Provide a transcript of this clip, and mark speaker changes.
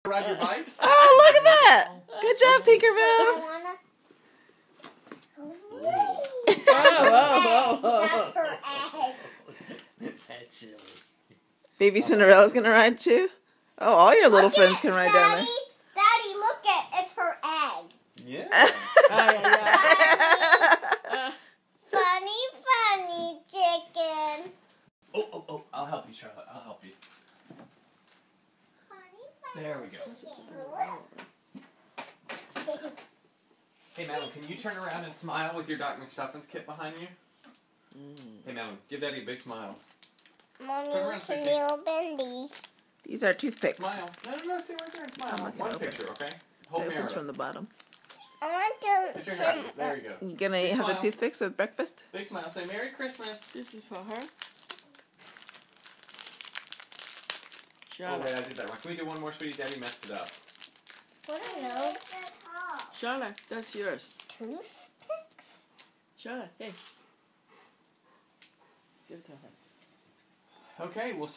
Speaker 1: Ride your bike?
Speaker 2: Oh, look at that! Good job, Tinkerbell.
Speaker 3: That's her egg.
Speaker 1: That's silly.
Speaker 2: Baby Cinderella's gonna ride too? Oh, all your little friends can ride down there.
Speaker 3: Daddy, look it's her egg.
Speaker 1: Yeah.
Speaker 3: Funny chicken.
Speaker 1: Oh, I'll help you, Charlotte. I'll help you. There we go. Hey, Madeline, can you turn around and smile with your Doc McStuffins kit behind you? Hey, Madeline, give Daddy a big smile.
Speaker 3: Mommy,
Speaker 1: Turn around,
Speaker 3: can
Speaker 1: sweetie.
Speaker 3: you open these?
Speaker 2: These are toothpicks.
Speaker 1: Smile. No, stay right there and smile.
Speaker 2: I'm not gonna
Speaker 1: One
Speaker 2: open
Speaker 1: picture, okay?
Speaker 2: It
Speaker 1: Hold mirror.
Speaker 2: opens from the bottom.
Speaker 3: I want
Speaker 1: Picture
Speaker 3: to.
Speaker 1: right. There you go.
Speaker 2: You gonna
Speaker 1: Big
Speaker 2: have
Speaker 1: smile.
Speaker 2: the toothpicks at breakfast?
Speaker 1: Big smile. Say Merry Christmas.
Speaker 4: This is for her.
Speaker 1: Oh,
Speaker 4: Charlotte.
Speaker 1: wait, I did that wrong. Can we do one more, sweetie? Daddy messed it up.
Speaker 3: What are those?
Speaker 4: Charlotte, that's yours.
Speaker 3: Toothpicks?
Speaker 4: Charlotte, hey. Give it to her.
Speaker 1: Okay, well,